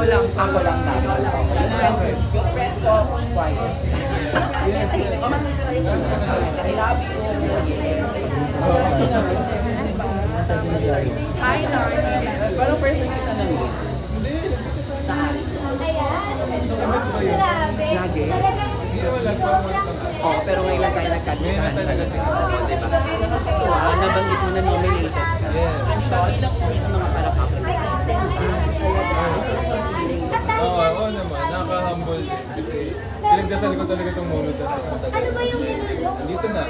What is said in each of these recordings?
Ikaw lang, ako lang tama. Yung friends ko, quiet. I love you. Hi, Narnie. Parang person kita na yun. Saan? Grabe. Lagi? Oo, pero ngayon lang tayo nagkachikahan talaga. Oo, diba? Nabanggit mo na nominated ka. Bilang isa sa mga parang ako. Oo naman, nakaka-humble din kasi pinagdasal ko talaga itong moment na Ano ba yung nilulog? dito na.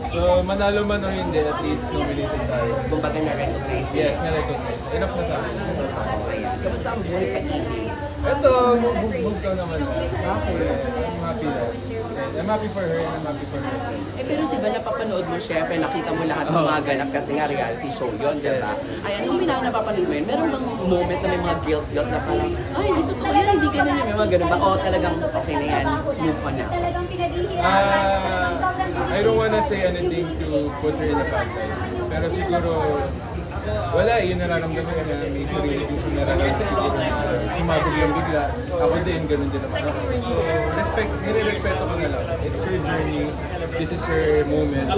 So, manalo man o hindi, at least nominated tayo. Kumbaga na-recognize. Yes, na-recognize. Enough na sa akin. Kamusta ang buhay ka-easy? Ito, bugbog ka naman. Okay, I'm happy na. I'm happy for her and I'm happy for herself. Pero diba napapanood mo, syempre nakita mo lahat ng mga ganap kasi nga reality show yun, diba? Ayan, yung napapanood mo yun, meron bang moment na may mga guilt na parang, ay, hindi totoo yan, hindi ganun yun, may mga ganun ba? O talagang okay na yan, move on na. Talagang pinaghihirapan. I don't wanna say anything to put her in a bad light. Pero siguro, wala, yun nararamdaman niya na may sarili ko siya nararamdaman siguro na sumabog lang bigla. Ako din, ganun din naman ako. So, nire-respeto ko na lang. It's her journey. This is her moment.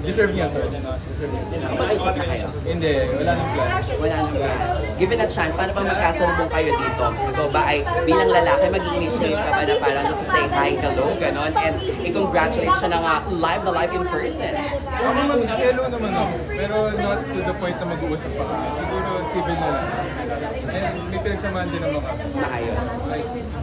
Deserve niya to. Kapag-isip na kayo? Hindi, wala nang plan. Wala nang plan. Given a chance, paano pag magkasalubong kayo dito? Ikaw ba ay bilang lalaki, mag-initiate ka ba na parang just say hi, hello, ganon? And i-congratulate siya na nga live na live in person. Ako mag-hello naman ako. Pero not to the point na mag-uusap pa kami. Siguro civil na lang. And may pinagsamahan din naman kami. Maayos.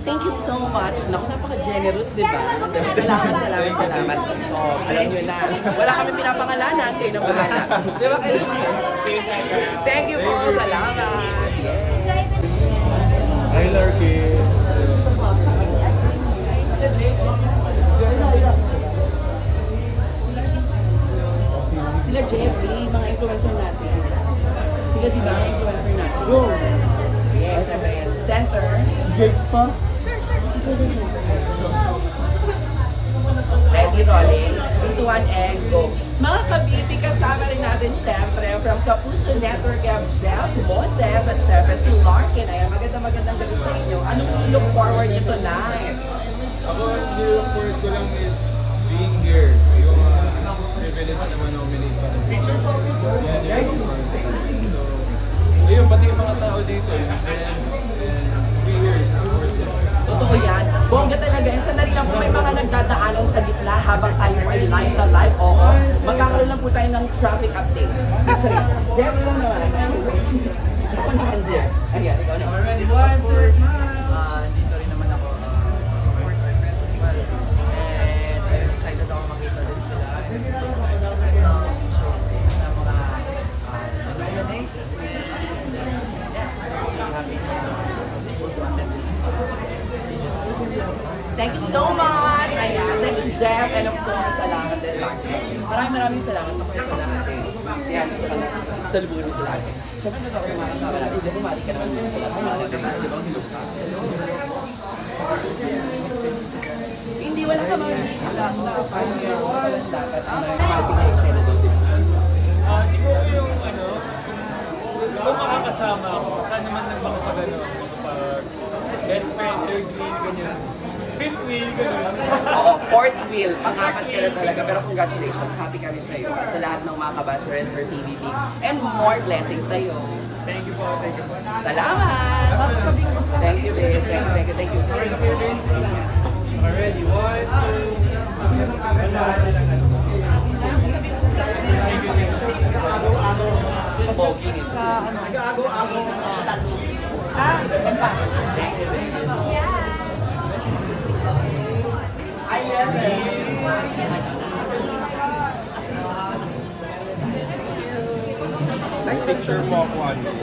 Thank you so much. Naku, napaka-generous, di ba? Salamat. Oh, alam nyo na. Wala kami pinapangalanan. Kayo nang bahala. Di ba kayo? Thank you po. Salamat. Hi, Larky. Sila Jake. Sila Jeffrey, mga influencer natin. Sila di ba mga influencer natin? Yes, syempre yan. Center. Jake pa? Ready, rolling. 3, 2, 1, and go. Mga kabibi, kasama rin natin syempre from Kapuso Network of Jeff Moses at syempre si Larkin. Ayan, magandang gabi sa inyo. Anong look forward nyo tonight? Ako, yung forward ko lang is being here. Yung privilege na ma-nominate pa. Picture for picture. Yan, yung so, yun, pati yung mga tao dito, yung friends, and be here, support them. Totoo yan. Bongga talaga. And sandali lang po may mga nagdadaanan sa gitna habang tayo ay live na live. Oo. Magkakaroon lang po tayo ng traffic update. Actually, Jeff mo naman. Ako naman, Jeff. Ayan, ikaw naman. Already, one, first, dito rin naman ako support my friends as well. And I'm excited ako makita din sila. And syempre sa show na mga nominate. Thank you so much! Ayan, thank you, Jeff. And of course, salamat din, Larkin. Maraming salamat na kayo sa natin. Yan, sa lubunin sa natin. Siyempre, nagkakaroon ko mga kasama natin. Jeff, umali ka naman din sa lahat. Umali ka naman, di ba? Hindi, wala ka mga walang dapat. Umali ka eksena doon, di ba? Siguro yung kung makakasama ako, saan naman nang makapagano, best friend, third wheel, ganyan. Fifth wheel, ganyan. Oo, fourth wheel, pang-apat ka na talaga. Pero congratulations, happy kami sa'yo. At sa lahat ng mga kabateren for TVB. And more blessings sa'yo. Thank you po, thank you po. Salamat! Thank you, Liz. Thank you. Already, one, two, Pogi nito. Like picture mo ako, ano?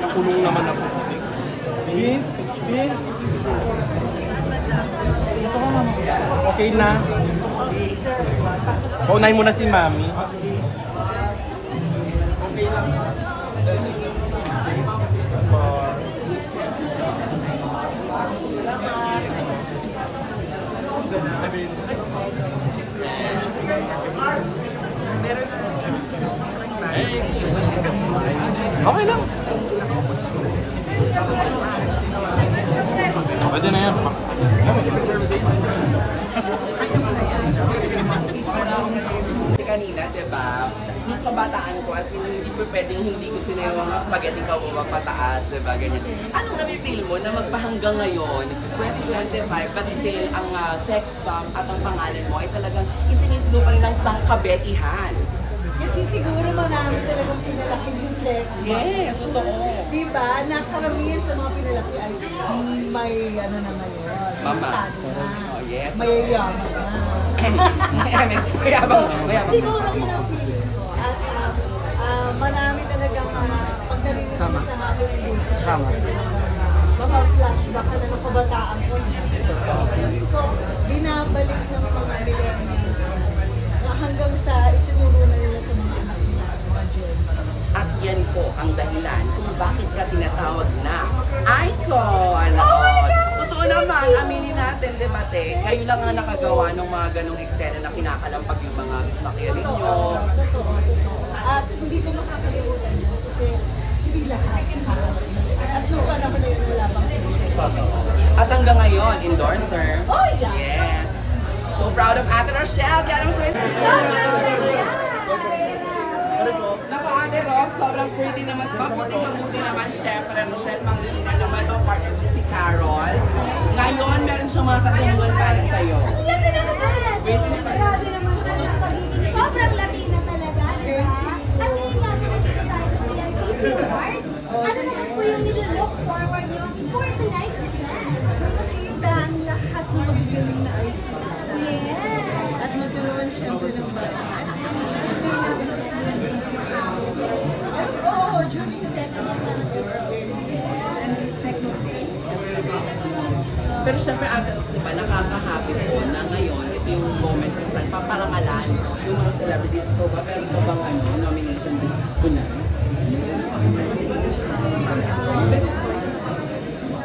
Nakulong naman ako. Vince? Okay na. Paunahin mo na si Mami. Okay lang. Okay lang. kabataan ko, as in, hindi po pwedeng hindi ko sinayawang spaghetti ka o pataas, diba? Ganyan. Anong nafe-feel mo na magpahanggang ngayon, 2025, but still, ang sex bomb at ang pangalan mo ay talagang isinisigaw pa rin ng sangkabetihan? Kasi siguro marami talagang pinalaki yung sex. Yes, totoo. Diba? Nakaramihan sa mga pinalaki ay may ano naman yun. Mama. Estado na. Oh, yes. May yaman na. Mayabang. Siguro yun ang feeling ko. At marami talagang pag narinig ko sa happy endings, mapag-flashback ka na ng kabataan ko. Feeling ko, binabalik ng mga millennials na hanggang sa itinuro na nila sa mga anak nila, mga Gen Z. At yan po ang dahilan kung bakit ka tinatawag na icon. Oh my God! Totoo naman, aminin natin, diba, te? Kayo lang ang nakagawa ng mga ganong eksena na kinakalampag yung mga sakirin nyo. Totoo. At hindi ko makakalimutan yun kasi hindi lahat. At so, paano ko na yun wala bang At hanggang ngayon, endorser. Oh, yeah. Yes. So proud of Ate Rochelle. Kaya naman Naku, Ate Rock, sobrang pretty naman. Mabuti naman, syempre, Rochelle Pangilinan naman ito, partner ko si Carol. Ngayon, meron siyang mga katanungan para sa'yo. Ang laki naman! Basically, Grabe naman po yung pagiging sobrang Latina talaga, di ba? At ngayon nga, nandito tayo sa PMPC Awards. Ano naman po yung nilook forward nyo for tonight's event? Makita ang lahat ng magigaling na artist. Yes! At magkaroon siyempre ng bata. Oo, during sex mo na sex mo. pero syempre, Ate Rock, diba, nakaka-happy po na ngayon, ito yung moment kung saan paparangalan yung mga celebrities po ba, pero ito bang nomination list ko na?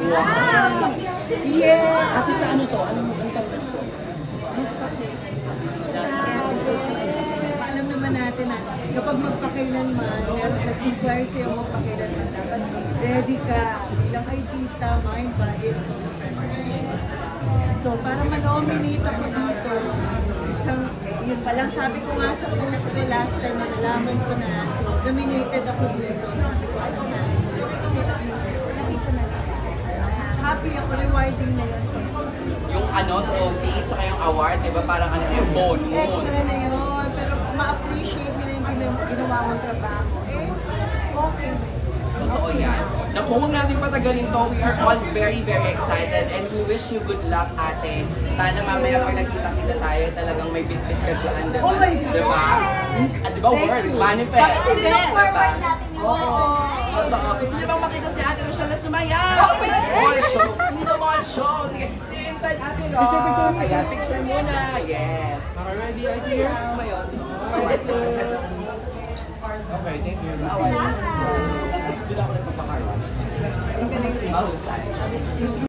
Wow! Yes! Kasi sa ano to? Ano mo ang contest ko? Alam naman natin na kapag magpakailanman, nag-inquire sa'yo magpakailanman, dapat ready ka bilang artista, mind, body, and soul. So, para ma-nominate ako dito, yun palang sabi ko nga sa post ko last time na nalaman ko na, nominated ako dito. Sabi ko, ano na, kasi nakita na nila. Happy ako, rewarding na yun. Yung ano, trophy, tsaka yung award, di ba? Parang ano yung bonus. Extra na yun, pero ma-appreciate nila yung ginawa mong trabaho. Okay na yun. Totoo yan. Naku, huwag natin patagalin to. We are all very, very excited and we wish you good luck, ate. Sana mamaya pag nakita-kita tayo, talagang may bit-bit ka dyan, di ba? Oh my God! Di ba? At di ba, word, manifest. Nilook forward natin yung Totoo. Gusto niyo bang makita si Ate Rochelle na sumayaw? Mall show. Hindi mall show. Sige, see you inside Ate Rock. Ayan, picture muna. Yes. Ready, I see you. Sumayaw. Okay, thank you. Salamat! Doon ako nagpapakarwa. Mahusay.